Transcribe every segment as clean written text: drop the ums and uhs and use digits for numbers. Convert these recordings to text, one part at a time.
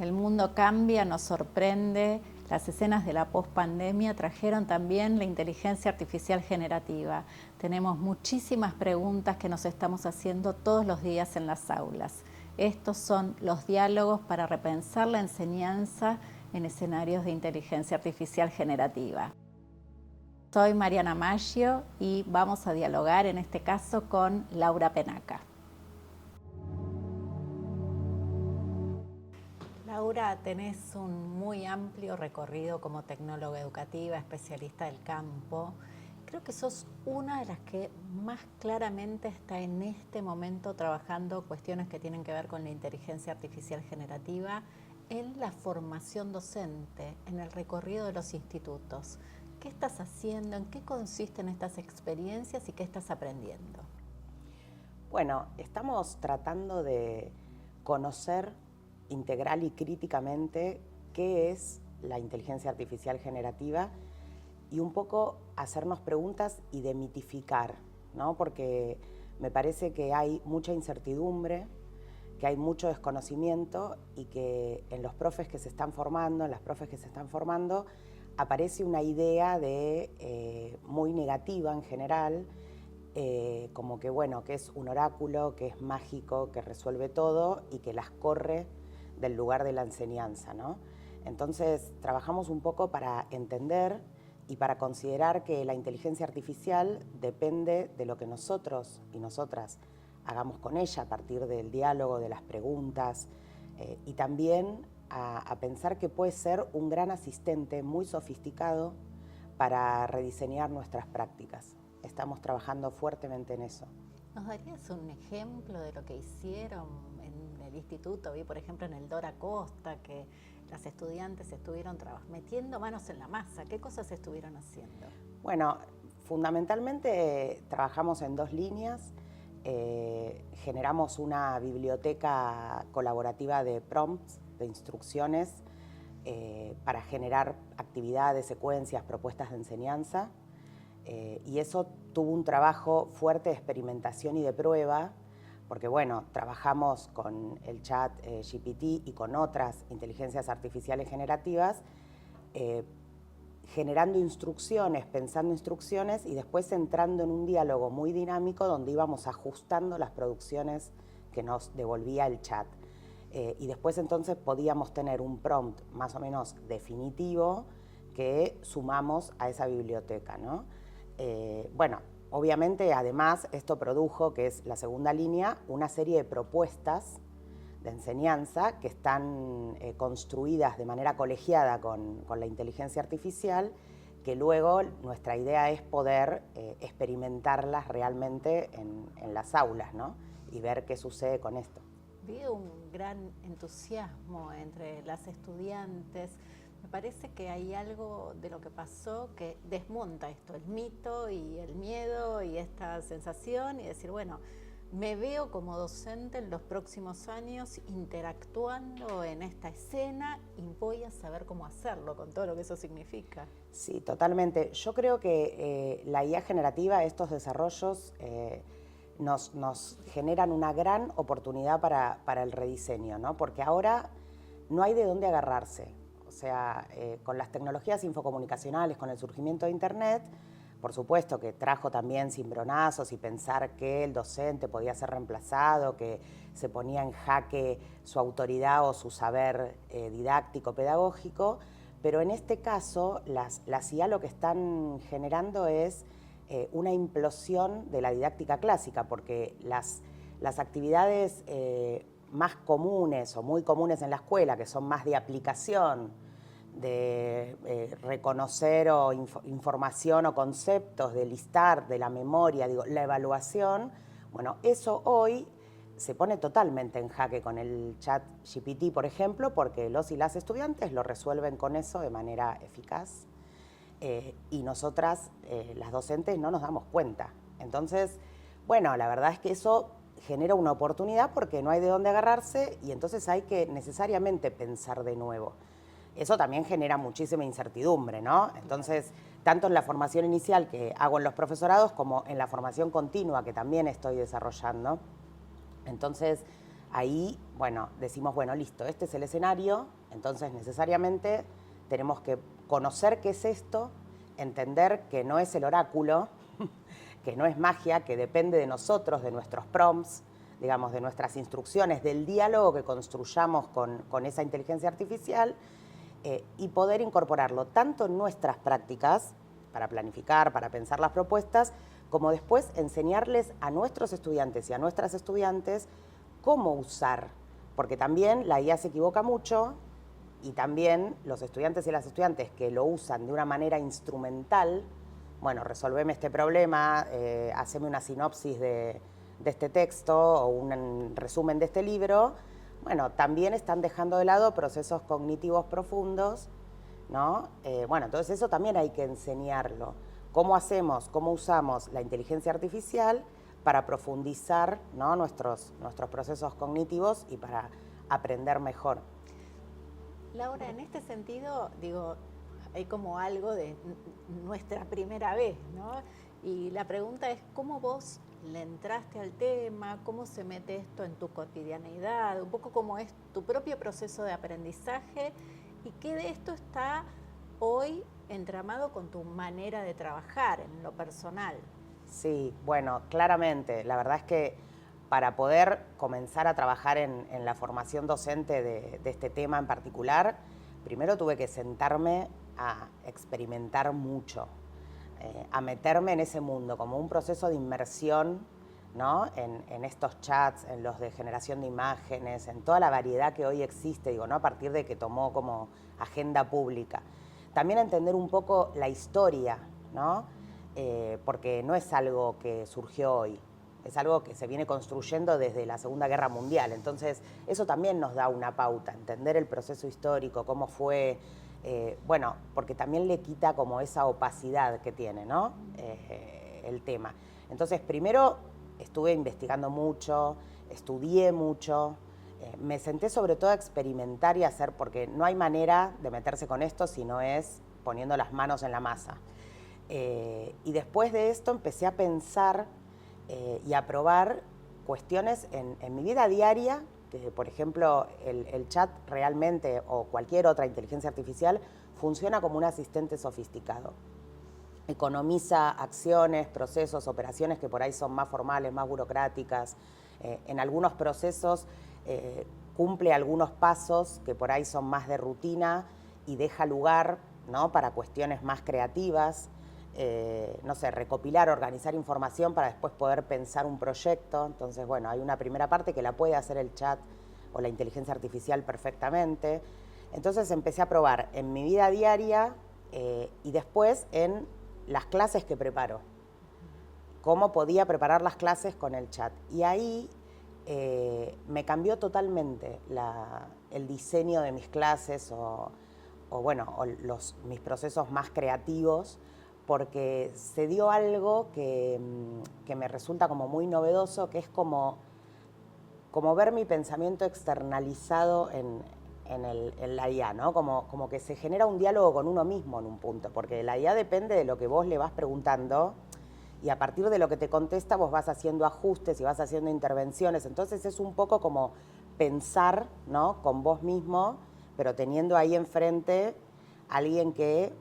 el mundo cambia, nos sorprende. Las escenas de la pospandemia trajeron también la inteligencia artificial generativa. Tenemos muchísimas preguntas que nos estamos haciendo todos los días en las aulas. Estos son los diálogos para repensar la enseñanza en escenarios de inteligencia artificial generativa. Soy Mariana Maggio y vamos a dialogar en este caso con Laura Penaca. Laura, tenés un muy amplio recorrido como tecnóloga educativa, especialista del campo. Creo que sos una de las que más claramente está en este momento trabajando cuestiones que tienen que ver con la inteligencia artificial generativa en la formación docente, en el recorrido de los institutos. ¿Qué estás haciendo? ¿En qué consisten estas experiencias y qué estás aprendiendo? Bueno, estamos tratando de conocer integral y críticamente qué es la inteligencia artificial generativa y un poco hacernos preguntas y demitificar, ¿no? Porque me parece que hay mucha incertidumbre, que hay mucho desconocimiento y que en los profes que se están formando, en las profes que se están formando, aparece una idea de muy negativa en general, como que bueno, que es un oráculo, que es mágico, que resuelve todo y que las corre del lugar de la enseñanza, ¿no? Entonces trabajamos un poco para entender y para considerar que la inteligencia artificial depende de lo que nosotros y nosotras hagamos con ella a partir del diálogo, de las preguntas, y también a pensar que puede ser un gran asistente muy sofisticado para rediseñar nuestras prácticas. Estamos trabajando fuertemente en eso. ¿Nos darías un ejemplo de lo que hicieron en el instituto? Vi, por ejemplo, en el Dora Costa, que las estudiantes estuvieron metiendo manos en la masa. ¿Qué cosas estuvieron haciendo? Bueno, fundamentalmente trabajamos en dos líneas. Generamos una biblioteca colaborativa de prompts, de instrucciones, para generar actividades, secuencias, propuestas de enseñanza. Y eso tuvo un trabajo fuerte de experimentación y de prueba, porque bueno, trabajamos con el chat GPT y con otras inteligencias artificiales generativas, generando instrucciones, pensando instrucciones y después entrando en un diálogo muy dinámico donde íbamos ajustando las producciones que nos devolvía el chat. Y después entonces podíamos tener un prompt más o menos definitivo que sumamos a esa biblioteca, ¿no? Bueno, obviamente además esto produjo, que es la segunda línea, una serie de propuestas de enseñanza que están construidas de manera colegiada con la inteligencia artificial, que luego nuestra idea es poder experimentarlas realmente en las aulas, ¿no? Y ver qué sucede con esto. Vi un gran entusiasmo entre las estudiantes. Me parece que hay algo de lo que pasó que desmonta esto, el mito y el miedo y esta sensación y decir, bueno, me veo como docente en los próximos años interactuando en esta escena y voy a saber cómo hacerlo con todo lo que eso significa. Sí, totalmente. Yo creo que la IA generativa, estos desarrollos, nos generan una gran oportunidad para el rediseño, ¿no? Porque ahora no hay de dónde agarrarse. O sea, con las tecnologías infocomunicacionales, con el surgimiento de Internet, por supuesto que trajo también cimbronazos y pensar que el docente podía ser reemplazado, que se ponía en jaque su autoridad o su saber didáctico, pedagógico, pero en este caso las IA lo que están generando es una implosión de la didáctica clásica, porque las actividades más comunes o muy comunes en la escuela, que son más de aplicación, de reconocer información o conceptos, de listar, de la memoria, digo, la evaluación, bueno, eso hoy se pone totalmente en jaque con el chat GPT, por ejemplo, porque los y las estudiantes lo resuelven con eso de manera eficaz y nosotras, las docentes, no nos damos cuenta. Entonces, bueno, la verdad es que eso genera una oportunidad porque no hay de dónde agarrarse y entonces hay que necesariamente pensar de nuevo. Eso también genera muchísima incertidumbre, ¿no? Entonces, tanto en la formación inicial que hago en los profesorados como en la formación continua que también estoy desarrollando. Entonces, ahí, bueno, decimos, bueno, listo, este es el escenario, entonces necesariamente tenemos que conocer qué es esto, entender que no es el oráculo, que no es magia, que depende de nosotros, de nuestros prompts, digamos, de nuestras instrucciones, del diálogo que construyamos con esa inteligencia artificial, y poder incorporarlo tanto en nuestras prácticas, para planificar, para pensar las propuestas, como después enseñarles a nuestros estudiantes y a nuestras estudiantes cómo usar, porque también la IA se equivoca mucho y también los estudiantes y las estudiantes que lo usan de una manera instrumental, bueno, resolveme este problema, haceme una sinopsis de este texto o un resumen de este libro, bueno, también están dejando de lado procesos cognitivos profundos, ¿no? Bueno, entonces eso también hay que enseñarlo. ¿Cómo hacemos, cómo usamos la inteligencia artificial para profundizar, ¿no?, nuestros procesos cognitivos y para aprender mejor? Laura, en este sentido, digo, hay como algo de nuestra primera vez, ¿no? Y la pregunta es, ¿cómo vos le entraste al tema? ¿Cómo se mete esto en tu cotidianeidad? Un poco cómo es tu propio proceso de aprendizaje y qué de esto está hoy entramado con tu manera de trabajar en lo personal. Sí, bueno, claramente. La verdad es que para poder comenzar a trabajar en la formación docente de este tema en particular, primero tuve que sentarme a experimentar mucho, a meterme en ese mundo, como un proceso de inmersión, ¿no?, en estos chats, en los de generación de imágenes, en toda la variedad que hoy existe, digo, ¿no?, a partir de que tomó como agenda pública. También entender un poco la historia, ¿no?, porque no es algo que surgió hoy, es algo que se viene construyendo desde la Segunda Guerra Mundial. Entonces, eso también nos da una pauta, entender el proceso histórico, cómo fue, bueno, porque también le quita como esa opacidad que tiene, ¿no?, el tema. Entonces, primero estuve investigando mucho, estudié mucho, me senté sobre todo a experimentar y a hacer, porque no hay manera de meterse con esto si no es poniendo las manos en la masa. Y después de esto empecé a pensar y a probar cuestiones en mi vida diaria, que por ejemplo el chat realmente o cualquier otra inteligencia artificial funciona como un asistente sofisticado. Economiza acciones, procesos, operaciones que por ahí son más formales, más burocráticas. En algunos procesos cumple algunos pasos que por ahí son más de rutina y deja lugar, ¿no?, para cuestiones más creativas. No sé, recopilar, organizar información para después poder pensar un proyecto. Entonces, bueno, hay una primera parte que la puede hacer el chat o la inteligencia artificial perfectamente. Entonces empecé a probar en mi vida diaria y después en las clases que preparo. Cómo podía preparar las clases con el chat. Y ahí me cambió totalmente el diseño de mis clases o mis procesos más creativos, porque se dio algo que me resulta como muy novedoso, que es como ver mi pensamiento externalizado en la IA, ¿no? Como que se genera un diálogo con uno mismo en un punto, porque la IA depende de lo que vos le vas preguntando y a partir de lo que te contesta vos vas haciendo ajustes y vas haciendo intervenciones. Entonces es un poco como pensar, ¿no?, con vos mismo, pero teniendo ahí enfrente a alguien que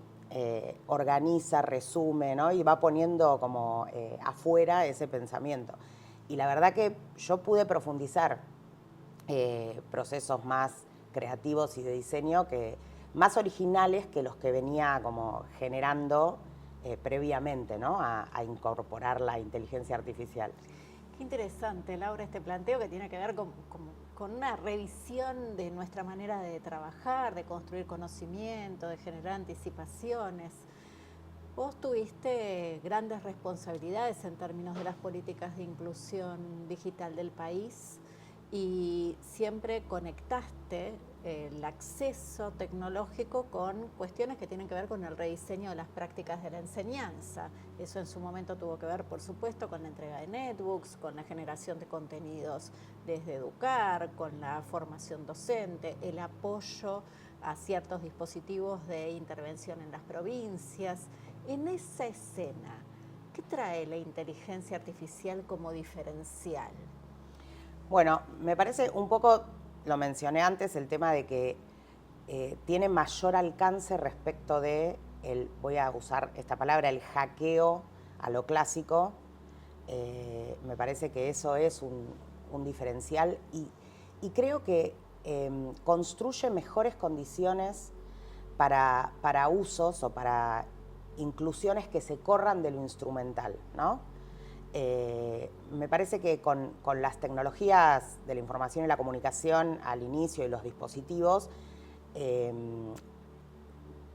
organiza, resume, ¿no?, y va poniendo como afuera ese pensamiento. Y la verdad que yo pude profundizar procesos más creativos y de diseño más originales que los que venía como generando previamente, ¿no?, a incorporar la inteligencia artificial. Qué interesante, Laura, este planteo que tiene que ver con una revisión de nuestra manera de trabajar, de construir conocimiento, de generar anticipaciones. Vos tuviste grandes responsabilidades en términos de las políticas de inclusión digital del país y siempre conectaste el acceso tecnológico con cuestiones que tienen que ver con el rediseño de las prácticas de la enseñanza. Eso en su momento tuvo que ver, por supuesto, con la entrega de netbooks, con la generación de contenidos desde Educar, con la formación docente, el apoyo a ciertos dispositivos de intervención en las provincias. En esa escena, ¿qué trae la inteligencia artificial como diferencial? Bueno, me parece un poco, lo mencioné antes, el tema de que tiene mayor alcance respecto de, voy a usar esta palabra, el hackeo a lo clásico. Me parece que eso es un diferencial y creo que construye mejores condiciones para usos o para inclusiones que se corran de lo instrumental, ¿no? Me parece que con las tecnologías de la información y la comunicación al inicio y los dispositivos,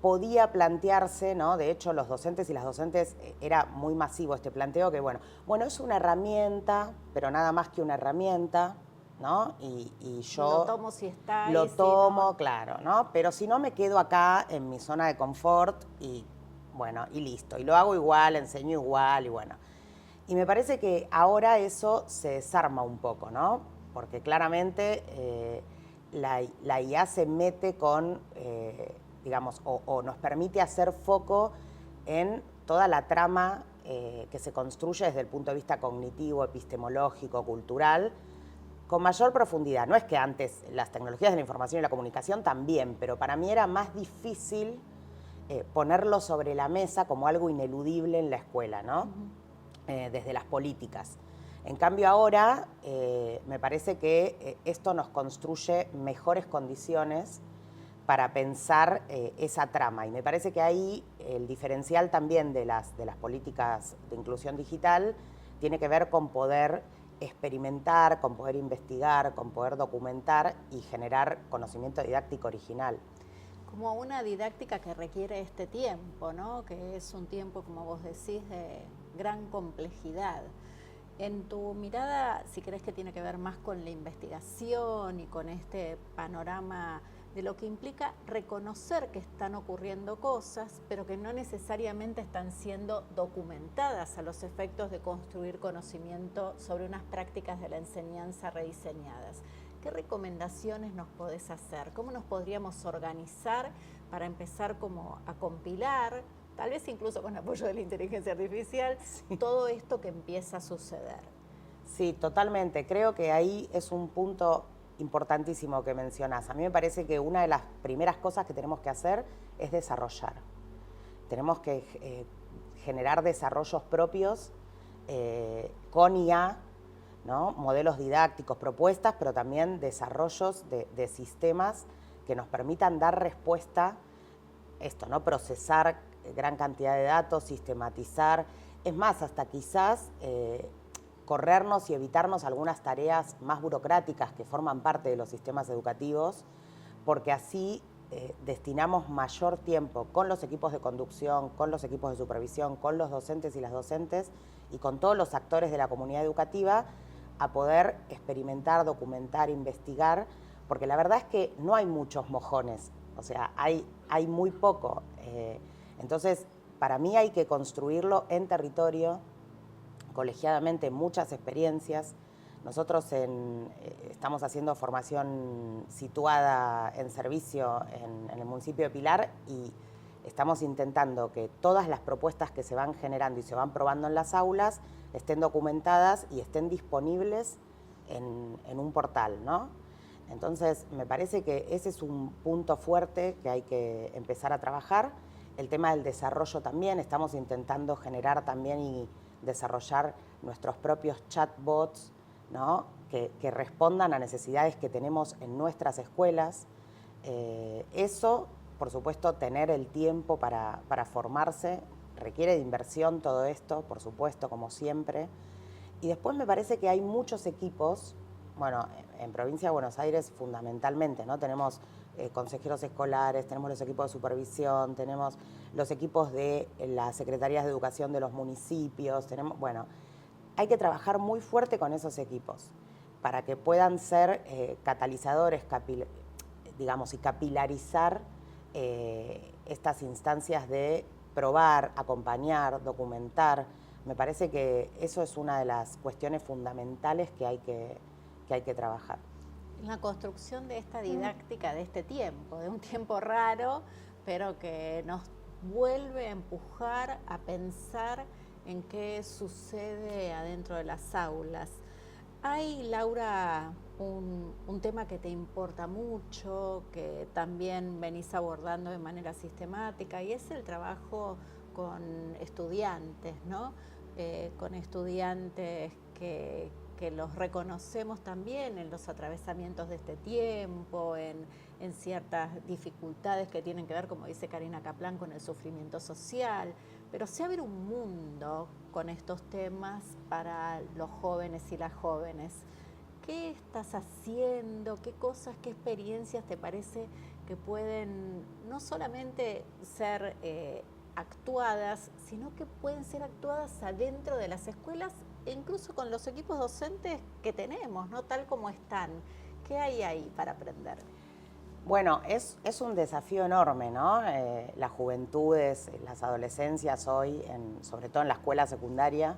podía plantearse, ¿no? De hecho, los docentes y las docentes, era muy masivo este planteo que, bueno, es una herramienta, pero nada más que una herramienta, ¿no? Y yo lo tomo si está. lo y si tomo, no, claro, ¿no? Pero si no, me quedo acá en mi zona de confort y, bueno, y listo. Y lo hago igual, enseño igual y bueno. Y me parece que ahora eso se desarma un poco, ¿no? Porque claramente la IA se mete con, digamos, o nos permite hacer foco en toda la trama que se construye desde el punto de vista cognitivo, epistemológico, cultural, con mayor profundidad. No es que antes las tecnologías de la información y la comunicación también, pero para mí era más difícil ponerlo sobre la mesa como algo ineludible en la escuela, ¿no? Desde las políticas. En cambio ahora me parece que esto nos construye mejores condiciones para pensar esa trama. Y me parece que ahí el diferencial también de las políticas de inclusión digital tiene que ver con poder experimentar, con poder investigar, con poder documentar y generar conocimiento didáctico original. Como una didáctica que requiere este tiempo, ¿no? Que es un tiempo, como vos decís, de gran complejidad. En tu mirada, si crees que tiene que ver más con la investigación y con este panorama de lo que implica reconocer que están ocurriendo cosas, pero que no necesariamente están siendo documentadas a los efectos de construir conocimiento sobre unas prácticas de la enseñanza rediseñadas. ¿Qué recomendaciones nos podés hacer? ¿Cómo nos podríamos organizar para empezar como a compilar, tal vez incluso con apoyo de la inteligencia artificial, todo esto que empieza a suceder? Sí, totalmente. Creo que ahí es un punto importantísimo que mencionás. A mí me parece que una de las primeras cosas que tenemos que hacer es desarrollar. Tenemos que generar desarrollos propios con IA, ¿no? Modelos didácticos, propuestas, pero también desarrollos de sistemas que nos permitan dar respuesta, esto, ¿no? Procesar gran cantidad de datos, sistematizar, es más, hasta quizás corrernos y evitarnos algunas tareas más burocráticas que forman parte de los sistemas educativos, porque así destinamos mayor tiempo con los equipos de conducción, con los equipos de supervisión, con los docentes y las docentes y con todos los actores de la comunidad educativa a poder experimentar, documentar, investigar, porque la verdad es que no hay muchos mojones, o sea, hay muy poco. Entonces, para mí hay que construirlo en territorio, colegiadamente, muchas experiencias. Nosotros estamos haciendo formación situada en servicio en el municipio de Pilar y estamos intentando que todas las propuestas que se van generando y se van probando en las aulas estén documentadas y estén disponibles en un portal, ¿no? Entonces, me parece que ese es un punto fuerte que hay que empezar a trabajar. El tema del desarrollo también, estamos intentando generar también y desarrollar nuestros propios chatbots, ¿no? que respondan a necesidades que tenemos en nuestras escuelas. Eso, por supuesto, tener el tiempo para formarse, requiere de inversión todo esto, por supuesto, como siempre. Y después me parece que hay muchos equipos, bueno, en Provincia de Buenos Aires fundamentalmente, ¿no? Tenemos consejeros escolares, tenemos los equipos de supervisión, tenemos los equipos de las secretarías de educación de los municipios, tenemos, bueno, hay que trabajar muy fuerte con esos equipos para que puedan ser catalizadores, digamos, y capilarizar estas instancias de probar, acompañar, documentar. Me parece que eso es una de las cuestiones fundamentales que hay que trabajar. La construcción de esta didáctica de este tiempo, de un tiempo raro, pero que nos vuelve a empujar a pensar en qué sucede adentro de las aulas. Hay, Laura, un tema que te importa mucho, que también venís abordando de manera sistemática, y es el trabajo con estudiantes, ¿no? Con estudiantes que los reconocemos también en los atravesamientos de este tiempo, en ciertas dificultades que tienen que ver, como dice Karina Kaplan, con el sufrimiento social. Pero se abre un mundo con estos temas para los jóvenes y las jóvenes. ¿Qué estás haciendo? ¿Qué cosas, qué experiencias te parece que pueden no solamente ser actuadas, sino que pueden ser actuadas adentro de las escuelas e incluso con los equipos docentes que tenemos, ¿no? Tal como están? ¿Qué hay ahí para aprender? Bueno, es un desafío enorme, ¿no? Las juventudes, las adolescencias hoy, sobre todo en la escuela secundaria,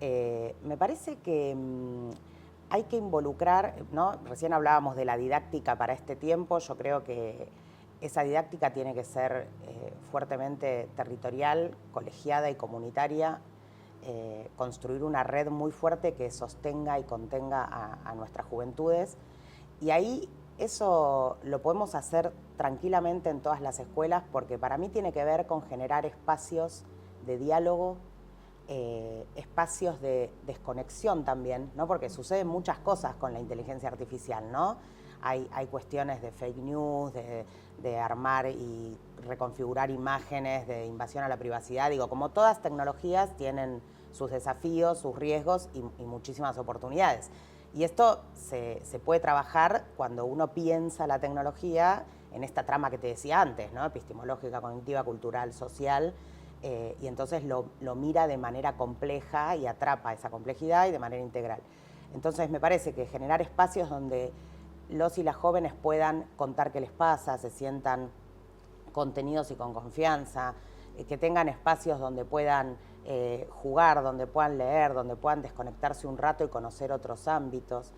me parece que hay que involucrar, ¿no? Recién hablábamos de la didáctica para este tiempo, yo creo que esa didáctica tiene que ser fuertemente territorial, colegiada y comunitaria, construir una red muy fuerte que sostenga y contenga a nuestras juventudes. Y ahí eso lo podemos hacer tranquilamente en todas las escuelas, porque para mí tiene que ver con generar espacios de diálogo, espacios de desconexión también, ¿no? Porque suceden muchas cosas con la inteligencia artificial, ¿no? Hay cuestiones de fake news, de armar y reconfigurar imágenes, de invasión a la privacidad. Digo, como todas tecnologías tienen sus desafíos, sus riesgos y muchísimas oportunidades. Y esto se puede trabajar cuando uno piensa la tecnología en esta trama que te decía antes, ¿no? Epistemológica, cognitiva, cultural, social, y entonces lo mira de manera compleja y atrapa esa complejidad y de manera integral. Entonces me parece que generar espacios donde los y las jóvenes puedan contar qué les pasa, se sientan contenidos y con confianza, que tengan espacios donde puedan jugar, donde puedan leer, donde puedan desconectarse un rato y conocer otros ámbitos.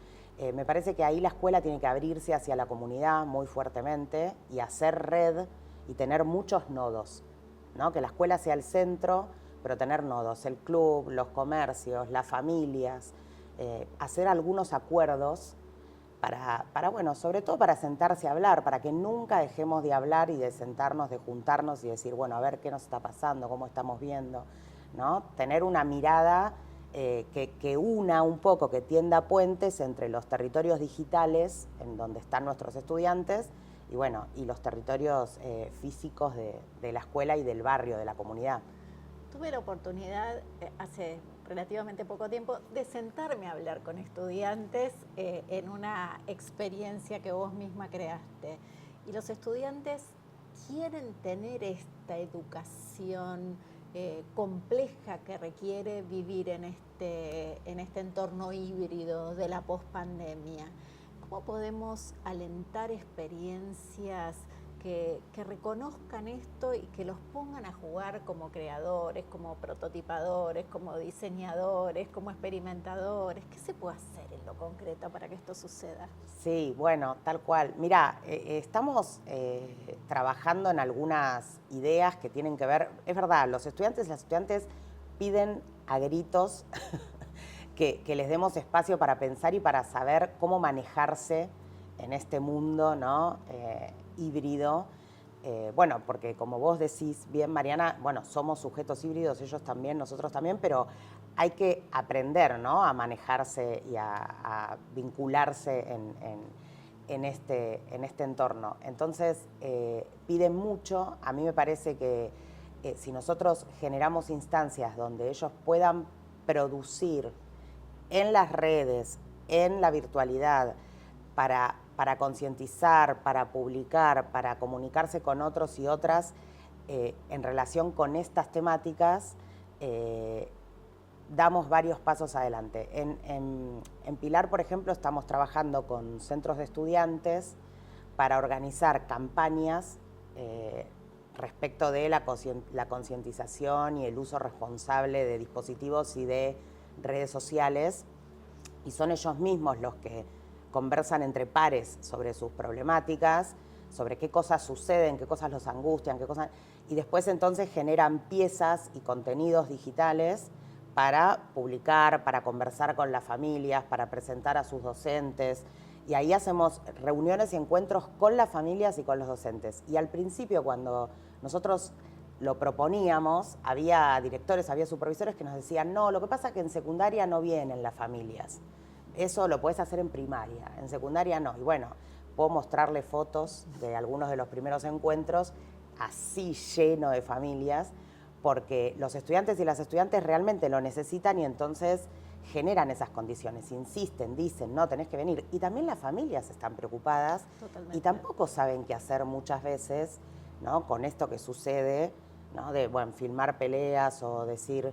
Me parece que ahí la escuela tiene que abrirse hacia la comunidad muy fuertemente y hacer red y tener muchos nodos, ¿no? Que la escuela sea el centro, pero tener nodos, el club, los comercios, las familias, hacer algunos acuerdos bueno, sobre todo para sentarse a hablar, para que nunca dejemos de hablar y de sentarnos, de juntarnos y decir, bueno, a ver qué nos está pasando, cómo estamos viendo, ¿no? Tener una mirada que una un poco, que tienda puentes entre los territorios digitales, en donde están nuestros estudiantes, y bueno, y los territorios físicos de la escuela y del barrio, de la comunidad. Tuve la oportunidad hace relativamente poco tiempo de sentarme a hablar con estudiantes en una experiencia que vos misma creaste. Y los estudiantes quieren tener esta educación compleja que requiere vivir en este entorno híbrido de la pospandemia. ¿Cómo podemos alentar experiencias que reconozcan esto y que los pongan a jugar como creadores, como prototipadores, como diseñadores, como experimentadores? ¿Qué se puede hacer en lo concreto para que esto suceda? Sí, bueno, tal cual. Mirá, estamos trabajando en algunas ideas que tienen que ver, es verdad, los estudiantes y las estudiantes piden a gritos que les demos espacio para pensar y para saber cómo manejarse en este mundo, ¿no? Híbrido. Bueno, porque como vos decís bien, Mariana, bueno, somos sujetos híbridos, ellos también, nosotros también, pero hay que aprender, ¿no? A manejarse y a vincularse en este entorno. Entonces, piden mucho. A mí me parece que si nosotros generamos instancias donde ellos puedan producir en las redes, en la virtualidad, para concientizar, para publicar, para comunicarse con otros y otras en relación con estas temáticas, damos varios pasos adelante. En Pilar, por ejemplo, estamos trabajando con centros de estudiantes para organizar campañas respecto de la concientización y el uso responsable de dispositivos y de redes sociales, y son ellos mismos los que conversan entre pares sobre sus problemáticas, sobre qué cosas suceden, qué cosas los angustian, y después entonces generan piezas y contenidos digitales para publicar, para conversar con las familias, para presentar a sus docentes. Y ahí hacemos reuniones y encuentros con las familias y con los docentes. Y al principio, cuando nosotros lo proponíamos, había directores, había supervisores que nos decían, no, lo que pasa es que en secundaria no vienen las familias. Eso lo puedes hacer en primaria, en secundaria no. Y bueno, puedo mostrarle fotos de algunos de los primeros encuentros, así lleno de familias, porque los estudiantes y las estudiantes realmente lo necesitan y entonces generan esas condiciones, insisten, dicen, no, tenés que venir. Y también las familias están preocupadas. Totalmente. Y tampoco saben qué hacer muchas veces, ¿no? Con esto que sucede, ¿no? De, bueno, filmar peleas o decir,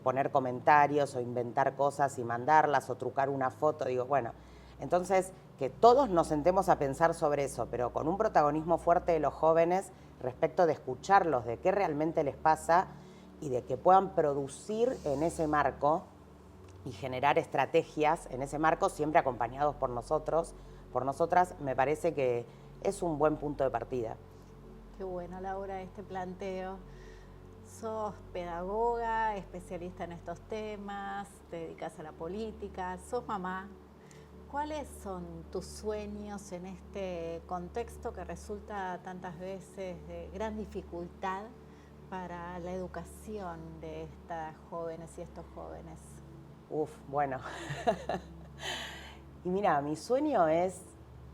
poner comentarios o inventar cosas y mandarlas o trucar una foto. Digo, bueno, entonces que todos nos sentemos a pensar sobre eso, pero con un protagonismo fuerte de los jóvenes respecto de escucharlos, de qué realmente les pasa y de que puedan producir en ese marco y generar estrategias en ese marco, siempre acompañados por nosotros, por nosotras, me parece que es un buen punto de partida. Qué bueno, Laura, este planteo. Sos pedagoga, especialista en estos temas, te dedicas a la política, sos mamá. ¿Cuáles son tus sueños en este contexto que resulta tantas veces de gran dificultad para la educación de estas jóvenes y estos jóvenes? Bueno. Y mira, mi sueño es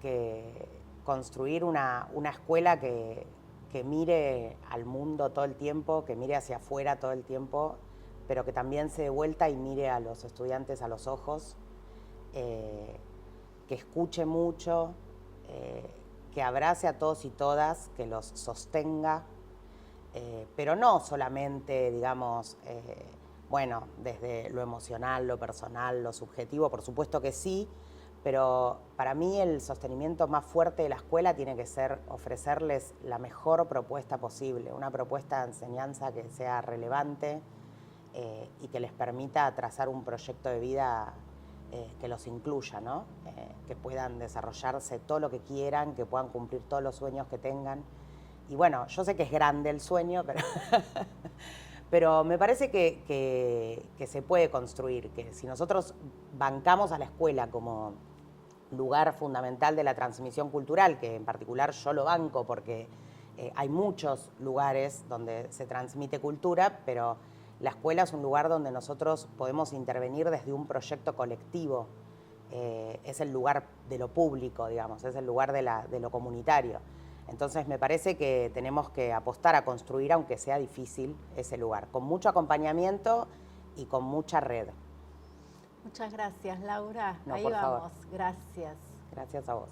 que construir una escuela que mire al mundo todo el tiempo, que mire hacia afuera todo el tiempo, pero que también se dé vuelta y mire a los estudiantes a los ojos, que escuche mucho, que abrace a todos y todas, que los sostenga, pero no solamente, digamos, bueno, desde lo emocional, lo personal, lo subjetivo, por supuesto que sí, pero para mí el sostenimiento más fuerte de la escuela tiene que ser ofrecerles la mejor propuesta posible, una propuesta de enseñanza que sea relevante y que les permita trazar un proyecto de vida que los incluya, ¿no? Que puedan desarrollarse todo lo que quieran, que puedan cumplir todos los sueños que tengan. Y bueno, yo sé que es grande el sueño, pero, pero me parece que se puede construir, que si nosotros bancamos a la escuela como lugar fundamental de la transmisión cultural, que en particular yo lo banco porque hay muchos lugares donde se transmite cultura, pero la escuela es un lugar donde nosotros podemos intervenir desde un proyecto colectivo. Es el lugar de lo público, digamos, es el lugar de lo comunitario. Entonces me parece que tenemos que apostar a construir, aunque sea difícil, ese lugar, con mucho acompañamiento y con mucha red. Muchas gracias, Laura. No, ahí por vamos. favor. Gracias. Gracias a vos.